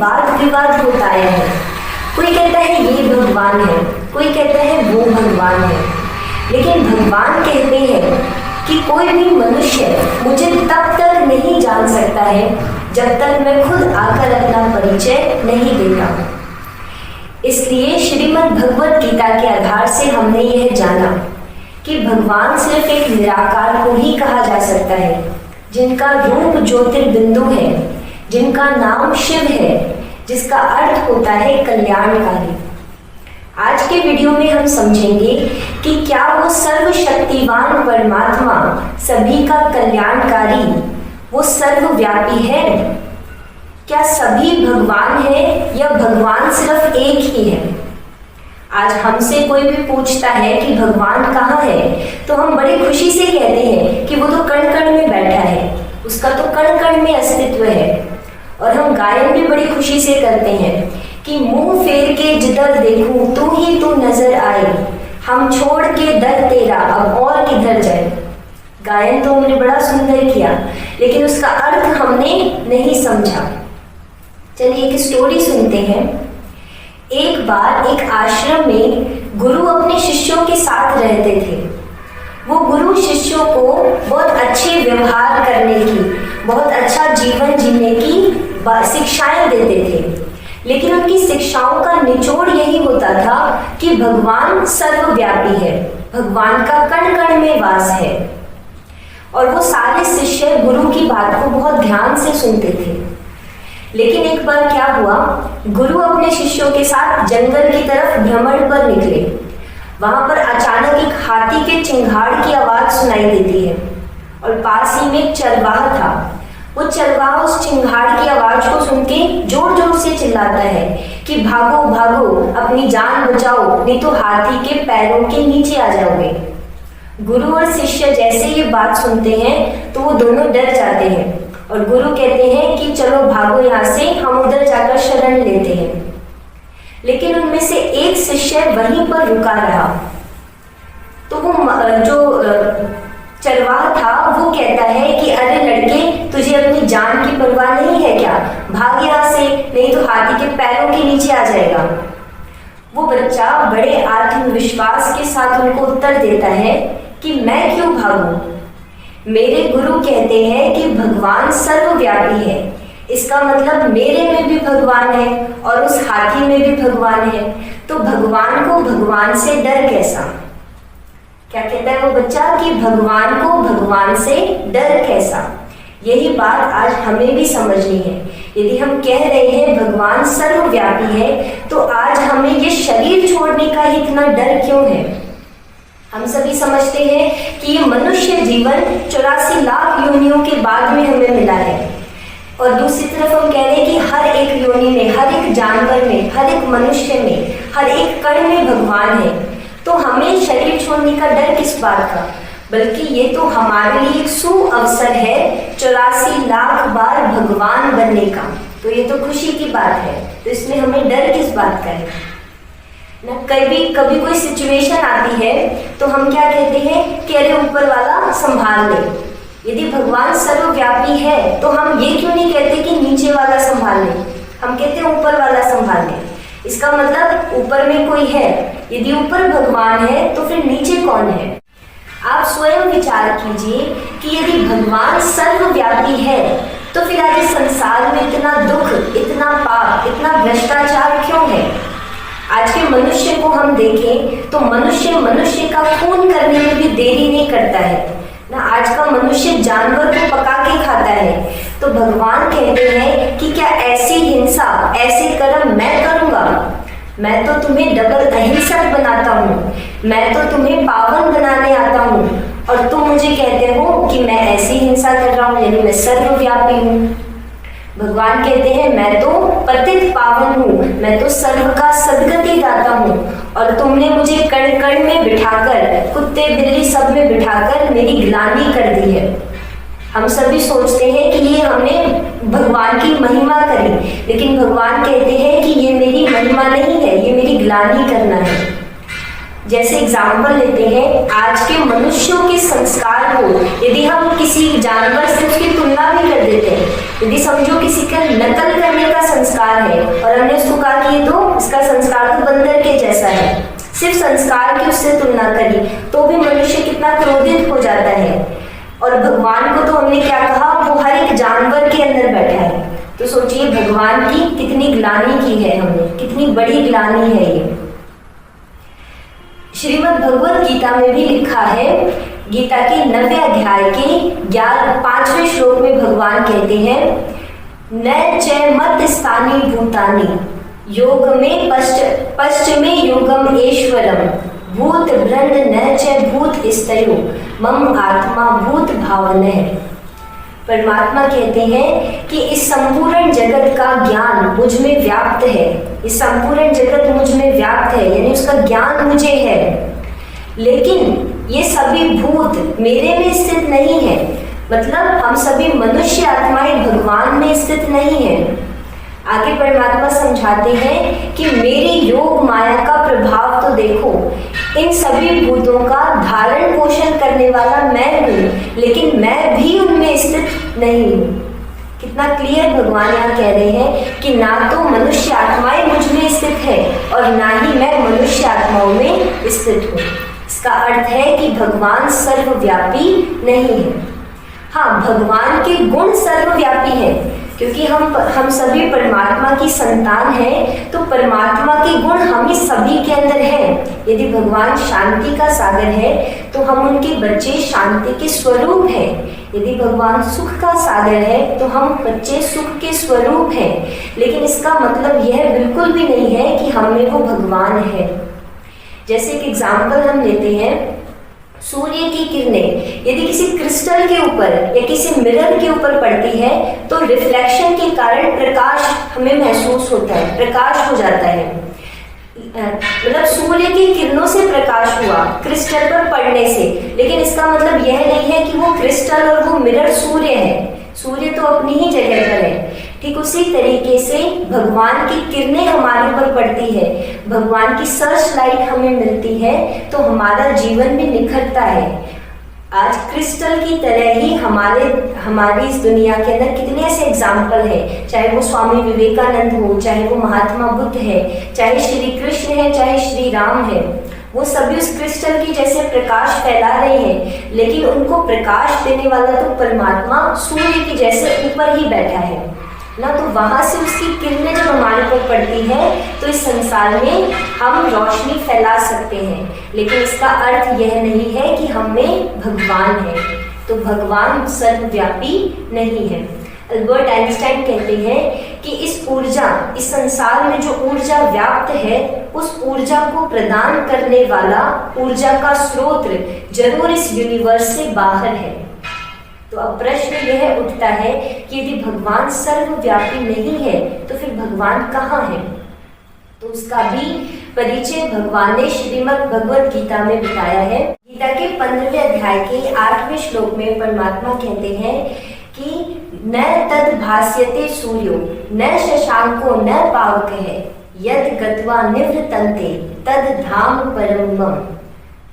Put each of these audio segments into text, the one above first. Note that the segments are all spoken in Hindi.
वाद विवाद होता आया है। कोई कहता है ये भगवान है, कोई कहता है वो भगवान है। लेकिन भगवान कहते हैं कि कोई भी मनुष्य मुझे तब तक नहीं जान सकता है जब तक मैं खुद आकर अपना परिचय नहीं देता। इसलिए श्रीमद् भगवत गीता के आधार से हमने यह जाना कि भगवान सिर्फ एक निराकार को ही कहा जा सकता है, जिनका रूप ज्योतिर्बिंदु है, जिनका नाम शिव है, जिसका अर्थ होता है कल्याणकारी। आज के वीडियो में हम समझेंगे कि क्या वो सर्वशक्तिवान परमात्मा सभी का कल्याणकारी, वो सर्वव्यापी है? क्या सभी भगवान है या भगवान सिर्फ एक ही है? आज हमसे कोई भी पूछता है कि भगवान कहाँ है, तो हम बड़ी खुशी से कहते हैं कि वो तो कण कण में बैठा है, उसका तो कण कण में अस्तित्व है। और हम गायन भी बड़ी खुशी से करते हैं कि मुंह फेर के जिधर देखूं तू ही तू नजर आए, हम छोड़ के दर तेरा अब और किधर जाए। गायन तो हमने बड़ा सुंदर किया, लेकिन उसका अर्थ हमने नहीं समझा। चलिए एक स्टोरी सुनते हैं। एक बार एक आश्रम में गुरु अपने शिष्यों के साथ रहते थे। वो गुरु शिष्यों को बहुत अच्छे व्यवहार करने की, बहुत अच्छा जीवन जीने की शिक्षाएं देते थे। लेकिन उनकी शिक्षाओं का निचोड़ यही होता था कि भगवान सर्वव्यापी है, भगवान का कण कण में वास है। और वो सारे शिष्य गुरु की बात को बहुत ध्यान से सुनते थे। लेकिन एक बार क्या हुआ, गुरु अपने शिष्यों के साथ जंगल की तरफ भ्रमण पर निकले। वहां पर अचानक एक हाथी के चिंगाड़ की आवाज सुनाई देती है और पास ही में एक चरवाहा था। वो चरवाहा उस चिंगाड़ की आवाज को सुन के जोर जोर से चिल्लाता है कि भागो भागो, अपनी जान बचाओ, नहीं तो हाथी के पैरों के नीचे आ जाओगे। गुरु और शिष्य जैसे ये बात सुनते हैं तो वो दोनों डर जाते हैं और गुरु कहते हैं कि चलो भागो यहाँ से, हम उधर जाकर शरण लेते हैं। लेकिन उनमें से एक शिष्य वहीं पर रुका रहा। तो वो जो चरवाहा था वो कहता है कि अरे लड़के, तुझे अपनी जान की परवाह नहीं है क्या? भाग यहाँ से, नहीं तो हाथी के पैरों के नीचे आ जाएगा। वो बच्चा बड़े आत्मविश्वास के साथ उनको उत्तर देता है कि मैं क्यों भागूं? मेरे गुरु कहते हैं कि भगवान सर्वव्यापी है, इसका मतलब मेरे में भी भगवान है और उस हाथी में भी भगवान है, तो भगवान को भगवान से डर कैसा? क्या कहता है वो बच्चा कि भगवान को भगवान से डर कैसा? यही बात आज हमें भी समझनी है। यदि हम कह रहे हैं भगवान सर्वव्यापी है, तो आज हमें ये शरीर छोड़ने का ही इतना डर क्यों है? हम सभी समझते हैं कि ये मनुष्य जीवन 84 लाख योनियों के बाद में हमें मिला है, और दूसरी तरफ हम कह रहे हैं कि हर एक योनि में, हर एक जानवर में, हर एक मनुष्य में, हर एक कण में भगवान है। तो हमें शरीर छोड़ने का डर किस बात का? बल्कि ये तो हमारे लिए एक सुअवसर है 84 लाख बार भगवान बनने का। तो ये तो खुशी की बात है, तो इसमें हमें डर किस बात का है ना? कभी कोई सिचुएशन आती है तो हम क्या कहते हैं कि अरे ऊपर वाला संभाल ले। यदि भगवान सर्वव्यापी है तो हम ये क्यों नहीं कहते कि नीचे वाला संभाल ले, हम कहते हैं ऊपर वाला संभाल ले। इसका मतलब ऊपर में कोई है। यदि ऊपर भगवान है तो फिर नीचे कौन है? आप स्वयं विचार कीजिए कि यदि भगवान सर्वव्यापी है तो फिर आज इस संसार में इतना दुख, इतना पाप, इतना भ्रष्टाचार क्यों है? आज के मनुष्य को हम देखें तो मनुष्य का खून करने में भी देरी नहीं करता है ना। आज का मनुष्य जानवर को पका के खाता है। तो भगवान कहते हैं कि क्या ऐसी हिंसा, ऐसे कर्म मैं करूंगा? मैं तो तुम्हें डबल अहिंसक बनाता हूँ, मैं तो तुम्हें पावन बनाने आता हूँ, और तुम मुझे कहते हो कि मैं ऐसी हिंसा कर रहा हूँ, यानी मैं सर्वव्यापी हूँ। भगवान कहते हैं मैं तो पतित पावन हूँ, मैं तो सर्व का सद्गति दाता हूँ, और तुमने मुझे कण कण में बिठाकर, कुत्ते बिल्ली सब में बिठाकर मेरी ग्लानि कर दी है। हम सभी सोचते हैं कि ये हमने भगवान की महिमा करी, लेकिन भगवान कहते हैं कि ये मेरी महिमा नहीं है, ये मेरी ग्लानि करना है। जैसे एग्जाम्पल लेते हैं, आज के मनुष्यों के संस्कार को यदि हम किसी जानवर से उसकी तुलना भी कर देते हैं, यदि समझो किसी का नकल करने का संस्कार है और हमने उसको कहा कि ये तो इसका संस्कार तो बंदर के जैसा है, सिर्फ संस्कार की उससे तुलना करी, तो भी मनुष्य कितना क्रोधित हो जाता है। और भगवान को तो हमने क्या कहा, वो हर एक जानवर के अंदर बैठा है। तो सोचिए भगवान की कितनी ग्लानि की है हमने, कितनी बड़ी ग्लानि है ये। श्रीमद् भगवत गीता में भी लिखा है, गीता के 9वें अध्याय के 5वें श्लोक में भगवान कहते हैं, न च मत स्थानी भूतानि योग में पश्च में योगम ऐश्वरम भूत ब्रंद न च भूत स्तयो मम आत्मा भूत भावनः। परमात्मा कहते हैं कि इस संपूर्ण जगत का ज्ञान मुझ में व्याप्त है, इस संपूर्ण जगत मुझ में व्याप्त है, यानी उसका ज्ञान मुझे है, लेकिन ये सभी भूत मेरे में स्थित नहीं है। मतलब हम सभी मनुष्य आत्माएं भगवान में स्थित नहीं है। आगे परमात्मा समझाते हैं कि मेरी योग माया का प्रभाव तो देखो, इन सभी भूतों का धारण पोषण करने वाला मैं हूँ, लेकिन मैं भी उनमें स्थित नहीं हूँ। कितना क्लियर भगवान यहाँ कह रहे हैं कि ना तो मनुष्य आत्माएं मुझ में स्थित है और ना ही मैं मनुष्य आत्माओं में स्थित हूँ। इसका अर्थ है कि भगवान सर्वव्यापी नहीं है। हाँ, भगवान के गुण सर्वव्यापी है, क्योंकि हम सभी परमात्मा की संतान हैं, तो परमात्मा के गुण हम सभी के अंदर हैं। यदि भगवान शांति का सागर है तो हम उनके बच्चे शांति के स्वरूप हैं। यदि भगवान सुख का सागर है तो हम बच्चे सुख के स्वरूप हैं। लेकिन इसका मतलब यह बिल्कुल भी नहीं है कि हम में वो भगवान है। जैसे एक एग्जाम्पल हम लेते हैं, सूर्य की किरणें यदि किसी क्रिस्टल के ऊपर या किसी मिरर के ऊपर पड़ती है तो रिफ्लेक्शन के कारण प्रकाश हमें महसूस होता है, प्रकाश हो जाता है। मतलब सूर्य की किरणों से प्रकाश हुआ क्रिस्टल पर पड़ने से, लेकिन इसका मतलब यह नहीं है कि वो क्रिस्टल और वो मिरर सूर्य है। सूर्य तो अपनी ही जगह पर है। ठीक उसी तरीके से भगवान की किरणें हमारे ऊपर पड़ती है, भगवान की सर्च लाइट हमें मिलती है तो हमारा जीवन भी निखरता है। आज क्रिस्टल की तरह ही हमारी इस दुनिया के अंदर कितने ऐसे एग्जाम्पल है, चाहे वो स्वामी विवेकानंद हो, चाहे वो महात्मा बुद्ध है, चाहे श्री कृष्ण है, चाहे श्री राम है, वो सभी उस क्रिस्टल की जैसे प्रकाश फैला रहे हैं, लेकिन उनको प्रकाश देने वाला तो परमात्मा सूर्य की जैसे ऊपर ही बैठा है ना। तो वहां से उसकी किरणें जब हमारे पर पड़ती है तो इस संसार में हम रोशनी फैला सकते हैं, लेकिन इसका अर्थ यह नहीं है कि हम में भगवान है। तो भगवान सर्वव्यापी नहीं है। अल्बर्ट आइंस्टाइन कहते हैं कि इस ऊर्जा, इस संसार में जो ऊर्जा व्याप्त है, उस ऊर्जा को प्रदान करने वाला ऊर्जा का स्रोत जरूर इस यूनिवर्स से बाहर है। तो अब प्रश्न यह उठता है कि यदि भगवान सर्वव्यापी नहीं है तो फिर भगवान कहाँ है? तो उसका भी परिचय भगवान ने श्रीमद् भगवत गीता में बताया है। गीता के 15वें अध्याय के 8वें श्लोक में परमात्मा कहते हैं कि न तद भास्यते सूर्यो न शशांको न पावकः यद गत्वा निवृतन्ते तद धाम परम मम।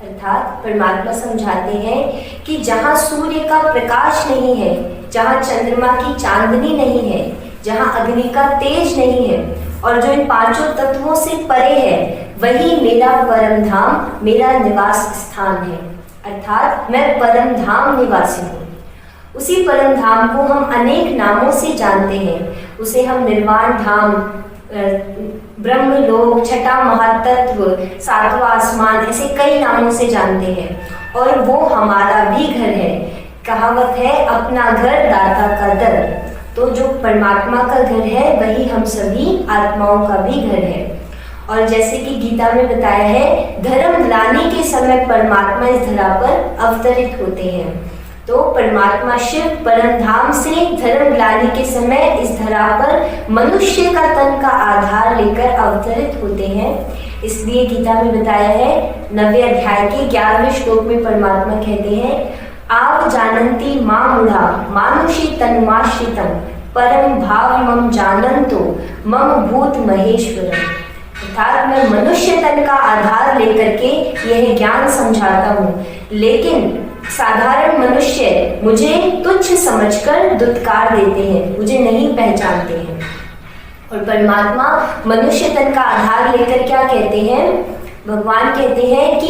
अर्थात परमात्मा समझाते हैं कि जहाँ सूर्य का प्रकाश नहीं है, जहाँ चंद्रमा की चांदनी नहीं है, जहाँ अग्नि का तेज नहीं है और जो इन पांचों तत्वों से परे है, वही मेरा परम धाम, मेरा निवास स्थान है। अर्थात मैं परम धाम निवासी हूँ। उसी परम धाम को हम अनेक नामों से जानते हैं। उसे हम निर्वाण धाम, ब्रह्मलोक, छठा महातत्व, सातवां आसमान, ऐसे कई नामों से जानते हैं और वो हमारा भी घर है। कहावत है, अपना घर दाता का दर। तो जो परमात्मा का घर है वही हम सभी आत्माओं का भी घर है। और जैसे कि गीता में बताया है, धर्म ग्लानि के समय परमात्मा इस धरा पर अवतरित होते हैं। तो परमात्मा शिव परम धाम से धर्म ग्लानि के समय इस धरा पर मनुष्य का तन का आधार लेकर अवतरित होते हैं। इसलिए गीता में बताया है, 9वें अध्याय के 11वें श्लोक में परमात्मा कहते हैं, आप जानन्ति मां मूढ़ा मानुषी तन्माश्रितम परम भाव मम जानन्तो मम भूत महेश्वरम। अर्थात मैं मनुष्य तन का आधार लेकर के यह ज्ञान समझाता हूँ, लेकिन साधारण मनुष्य मुझे तुच्छ समझकर दुत्कार देते हैं, मुझे नहीं पहचानते हैं। और परमात्मा मनुष्य तन का आधार लेकर क्या कहते हैं? भगवान कहते हैं कि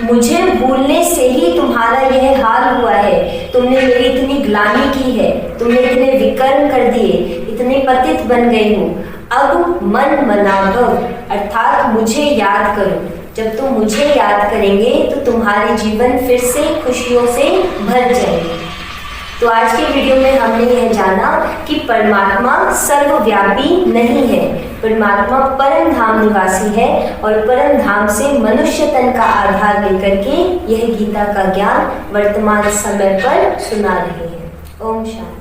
मुझे भूलने से ही तुम्हारा यह हाल हुआ है, तुमने मेरी इतनी ग्लानि की है, तुमने इतने विकर्म कर दिए, इतने पतित बन गई हो। अब मन मनाभव अर्थात मुझे याद करो। जब तुम मुझे याद करेंगे तो तुम्हारे जीवन फिर से खुशियों से भर जाएंगे। तो आज के वीडियो में हमने यह जाना कि परमात्मा सर्वव्यापी नहीं है, परमात्मा परम धाम निवासी है और परम धाम से मनुष्य तन का आधार लेकर के यह गीता का ज्ञान वर्तमान समय पर सुना रहे हैं। ओम शांति।